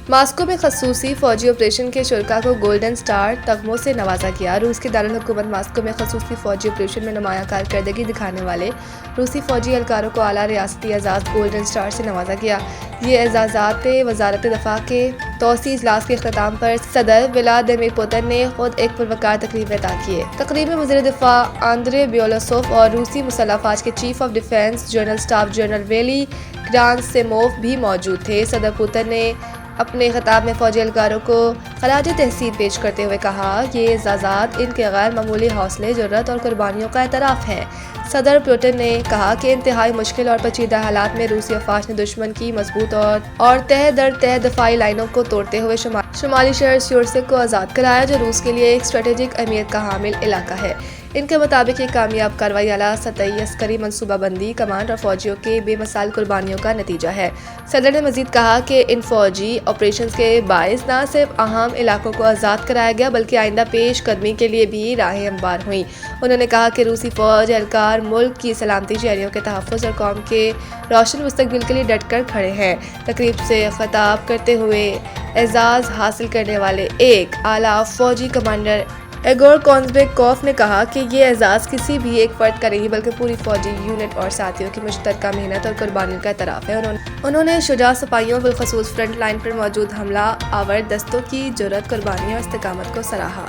Moscow میں خصوصی فوجی آپریشن کے شرکاء کو گولڈن سٹار تمغوں سے نوازا گیا۔ روس کے دارالحکومت ماسکو میں خصوصی فوجی آپریشن میں نمایاں کارکردگی دکھانے والے روسی فوجی اہلکاروں کو اعلیٰ ریاستی اعزاز گولڈن سٹار سے نوازا گیا۔ یہ اعزازات وزارت دفاع کے توسیعی اجلاس کے اختتام پر صدر ولادیمیر پوتن نے خود ایک پروقار تقریب میں عطا کیے۔ تقریب میں وزیر دفاع آندرے بیولوسوف اور روسی مسلح افواج کے chief of defence general staff general Valery Gerasimov بھی موجود تھے۔ صدر پوتن نے اپنے خطاب میں فوجی اہلکاروں کو خراج تحسین پیش کرتے ہوئے کہا، یہ اعزازات ان کے غیر معمولی حوصلے، جرات اور قربانیوں کا اعتراف ہے۔ صدر پوتن نے کہا کہ انتہائی مشکل اور پیچیدہ حالات میں روسی افواج نے دشمن کی مضبوط اور تہہ در تہہ دفاعی لائنوں کو توڑتے ہوئے شمالی شہر سیورسک کو آزاد کرایا، جو روس کے لیے ایک اسٹریٹجک اہمیت کا حامل علاقہ ہے۔ ان کے مطابق یہ کامیاب کارروائی اعلیٰ سطحی عسکری منصوبہ بندی، کمانڈ اور فوجیوں کے بے مثال قربانیوں کا نتیجہ ہے۔ صدر نے مزید کہا کہ ان فوجی آپریشنز کے باعث نہ صرف اہم علاقوں کو آزاد کرایا گیا بلکہ آئندہ پیش قدمی کے لیے بھی راہیں ہموار ہوئیں۔ انہوں نے کہا کہ روسی فوج اہلکار ملک کی سلامتی، شہریوں کے تحفظ اور قوم کے روشن مستقبل کے لیے ڈٹ کر کھڑے ہیں۔ تقریب سے خطاب کرتے ہوئے اعزاز حاصل کرنے والے ایک اعلیٰ فوجی کمانڈر ایگور کونزبیکوف نے کہا کہ یہ اعزاز کسی بھی ایک فرد کا نہیں بلکہ پوری فوجی یونٹ اور ساتھیوں کی مشترکہ محنت اور قربانیوں کا اعتراف ہے۔ انہوں نے شجاع سپاہیوں، بالخصوص فرنٹ لائن پر موجود حملہ آور دستوں کی جرات، قربانی اور استقامت کو سراہا۔